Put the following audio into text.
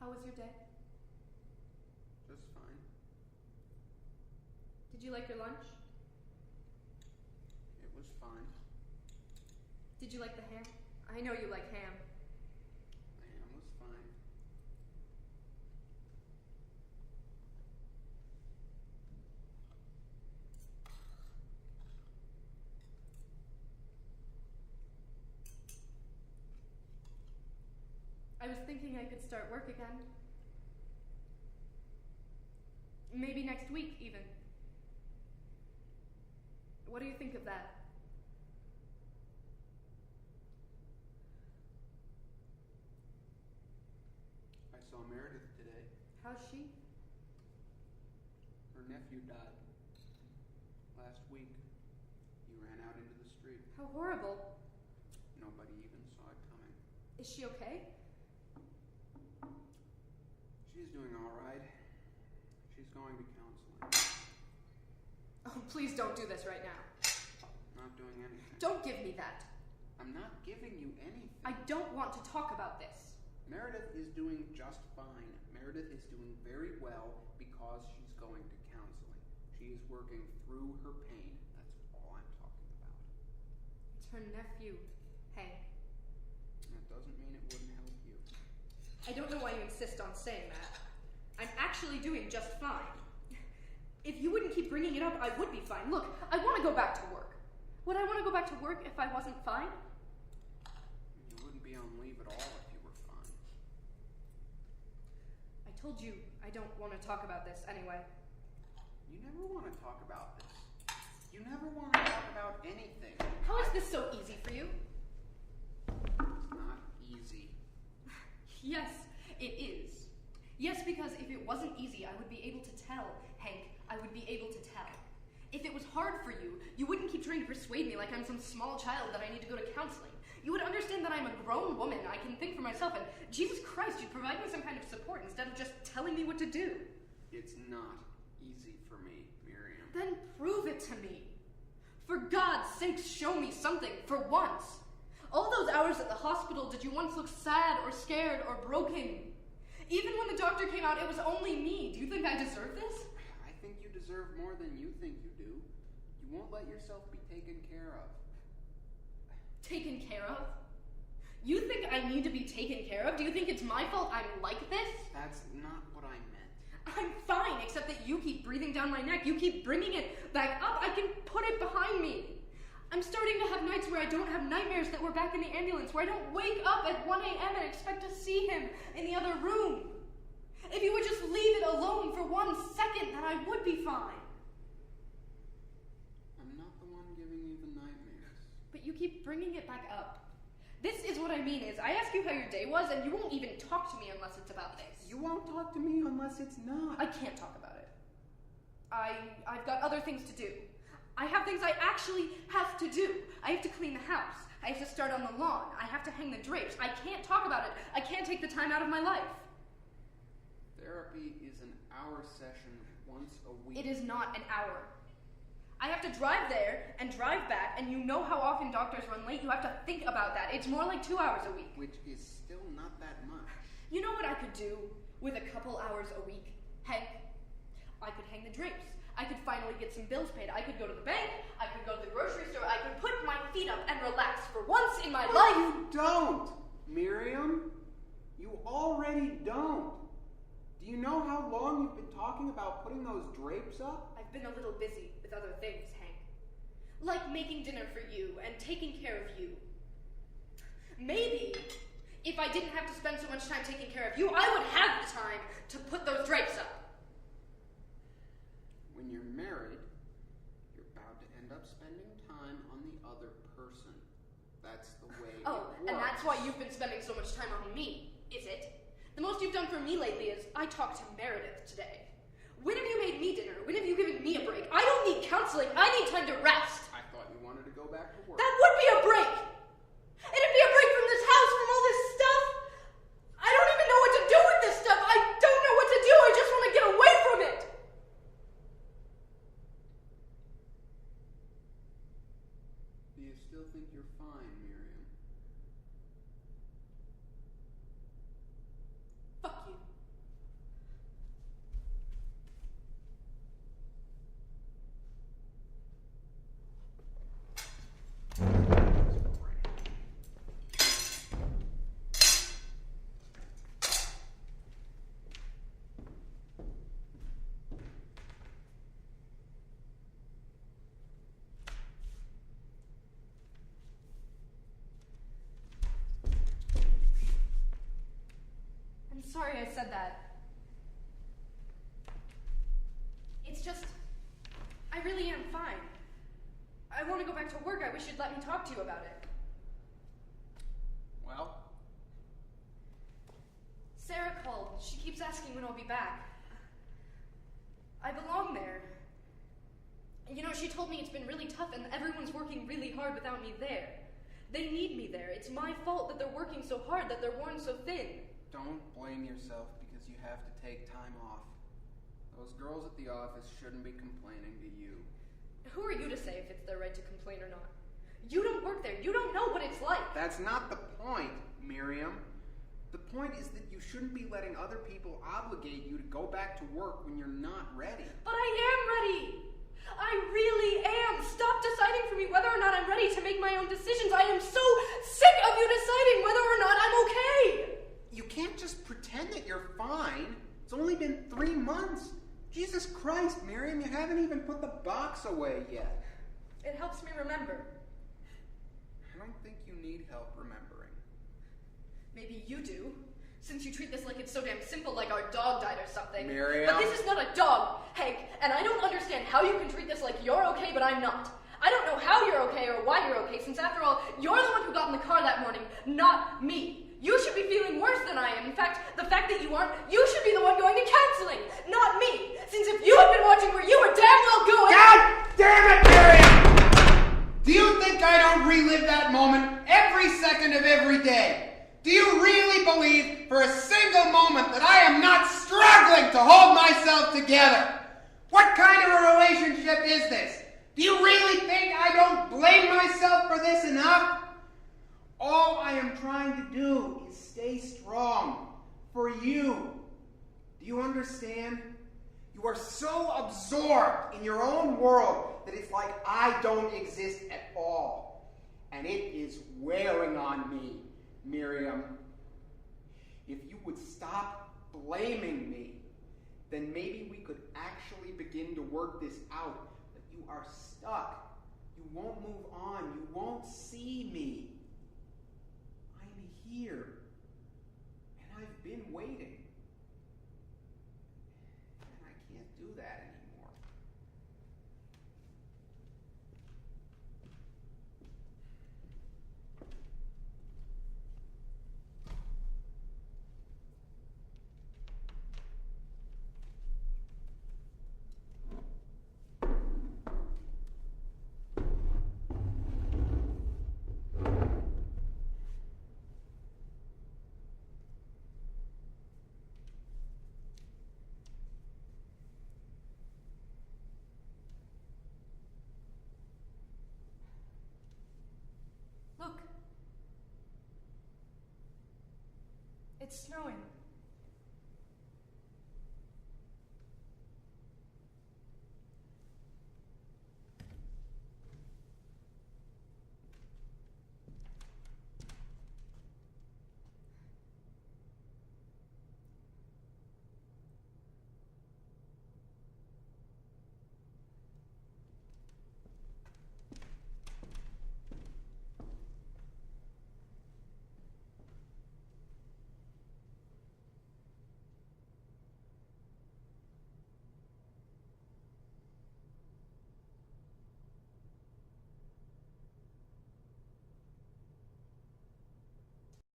How was your day? Just fine. Did you like your lunch? It was fine. Did you like the ham? I know you like ham. The ham was fine. I was thinking I could start work again. Maybe next week, even. What do you think of that? I saw Meredith today. How's she? Her nephew died. Last week. He ran out into the street. How horrible. Nobody even saw it coming. Is she okay? She's doing all right. She's going to counseling. Oh, please don't do this right now. Not doing anything. Don't give me that. I'm not giving you anything. I don't want to talk about this. Meredith is doing just fine. Meredith is doing very well because she's going to counseling. She is working through her pain. That's all I'm talking about. It's her nephew, Hank. That doesn't mean it wouldn't help you. I don't know why you insist on saying that. I'm actually doing just fine. If you wouldn't keep bringing it up, I would be fine. Look, I want to go back to work. Would I want to go back to work if I wasn't fine? You wouldn't be on leave at all if you were fine. I told you I don't want to talk about this anyway. You never want to talk about this. You never want to talk about anything. How is this so easy for you? It's not easy. Yes, it is. Yes, because if it wasn't easy, I would be able to tell, Hank. I would be able to tell. If it was hard for you, you wouldn't keep trying to persuade me like I'm some small child that I need to go to counseling. You would understand that I'm a grown woman. I can think for myself, and Jesus Christ, you'd provide me some kind of support instead of just telling me what to do. It's not easy for me, Miriam. Then prove it to me. For God's sake, show me something, for once. All those hours at the hospital, did you once look sad or scared or broken? Even when the doctor came out, it was only me. Do you think I deserve this? I think you deserve more than you think you do. You won't let yourself be taken care of. Taken care of? You think I need to be taken care of? Do you think it's my fault I'm like this? That's not what I meant. I'm fine, except that you keep breathing down my neck. You keep bringing it back up. I can put it behind me. I'm starting to have nights where I don't have nightmares that we're back in the ambulance, where I don't wake up at 1 a.m. and expect to see him in the other room. If you would just leave it alone for 1 second, then I would be fine. I'm not the one giving you the nightmares. But you keep bringing it back up. This is what I mean is, I ask you how your day was, and you won't even talk to me unless it's about this. You won't talk to me unless it's not. I can't talk about it. I've got other things to do. I have things I actually have to do. I have to clean the house. I have to start on the lawn. I have to hang the drapes. I can't talk about it. I can't take the time out of my life. Therapy is an hour session once a week. It is not an hour. I have to drive there and drive back, and you know how often doctors run late. You have to think about that. It's more like 2 hours a week. Which is still not that much. You know what I could do with a couple hours a week? Hank, I could hang the drapes. I could finally get some bills paid. I could go to the bank. I could go to the grocery store. I could put my feet up and relax for once in my life. You don't, Miriam. You already don't. Do you know how long you've been talking about putting those drapes up? I've been a little busy with other things, Hank. Like making dinner for you and taking care of you. Maybe if I didn't have to spend so much time taking care of you, I would have the time to put those drapes up. When you're married, you're bound to end up spending time on the other person. That's the way it works. And that's why you've been spending so much time on me, is it? The most you've done for me lately is I talked to Meredith today. When have you made me dinner? When have you given me a break? I don't need counseling. I need time to rest. I thought you wanted to go back to work. That would be a break. It'd be a break from this house, from all this stuff. I don't even know what to do with this stuff. I don't know what to do. I just want to get away from it. Do you still think you're fine, Miriam? Fuck you. sorry I said that. It's just, I really am fine. I want to go back to work. I wish you'd let me talk to you about it. Well? Sarah called. She keeps asking when I'll be back. I belong there. You know, she told me it's been really tough and everyone's working really hard without me there. They need me there. It's my fault that they're working so hard, that they're worn so thin. Don't blame yourself because you have to take time off. Those girls at the office shouldn't be complaining to you. Who are you to say if it's their right to complain or not? You don't work there. You don't know what it's like. That's not the point, Miriam. The point is that you shouldn't be letting other people obligate you to go back to work when you're not ready. But I am ready. I really am. Stop deciding for me whether or not I'm ready to make my own decisions. I am so sick of you deciding whether or not I'm okay. You can't just pretend that you're fine. It's only been 3 months. Jesus Christ, Miriam, you haven't even put the box away yet. It helps me remember. I don't think you need help remembering. Maybe you do, since you treat this like it's so damn simple, like our dog died or something. Miriam. But this is not a dog, Hank, and I don't understand how you can treat this like you're okay, but I'm not. I don't know how you're okay or why you're okay, since after all, you're the one who got in the car that morning, not me. You should be feeling worse than I am. In fact, the fact that you aren't, you should be the one going to counseling, not me. Since if you had been watching where you were damn well going— God damn it, Miriam! Do you think I don't relive that moment every second of every day? Do you really believe for a single moment that I am not struggling to hold myself together? What kind of a relationship is this? Do you really think I don't blame myself for this enough? All I am trying to do is stay strong for you. Do you understand? You are so absorbed in your own world that it's like I don't exist at all. And it is wearing on me, Miriam. If you would stop blaming me, then maybe we could actually begin to work this out. But you are stuck. You won't move on. You won't see me. I'm here. And I've been waiting. And I can't do that anymore. Look. It's snowing.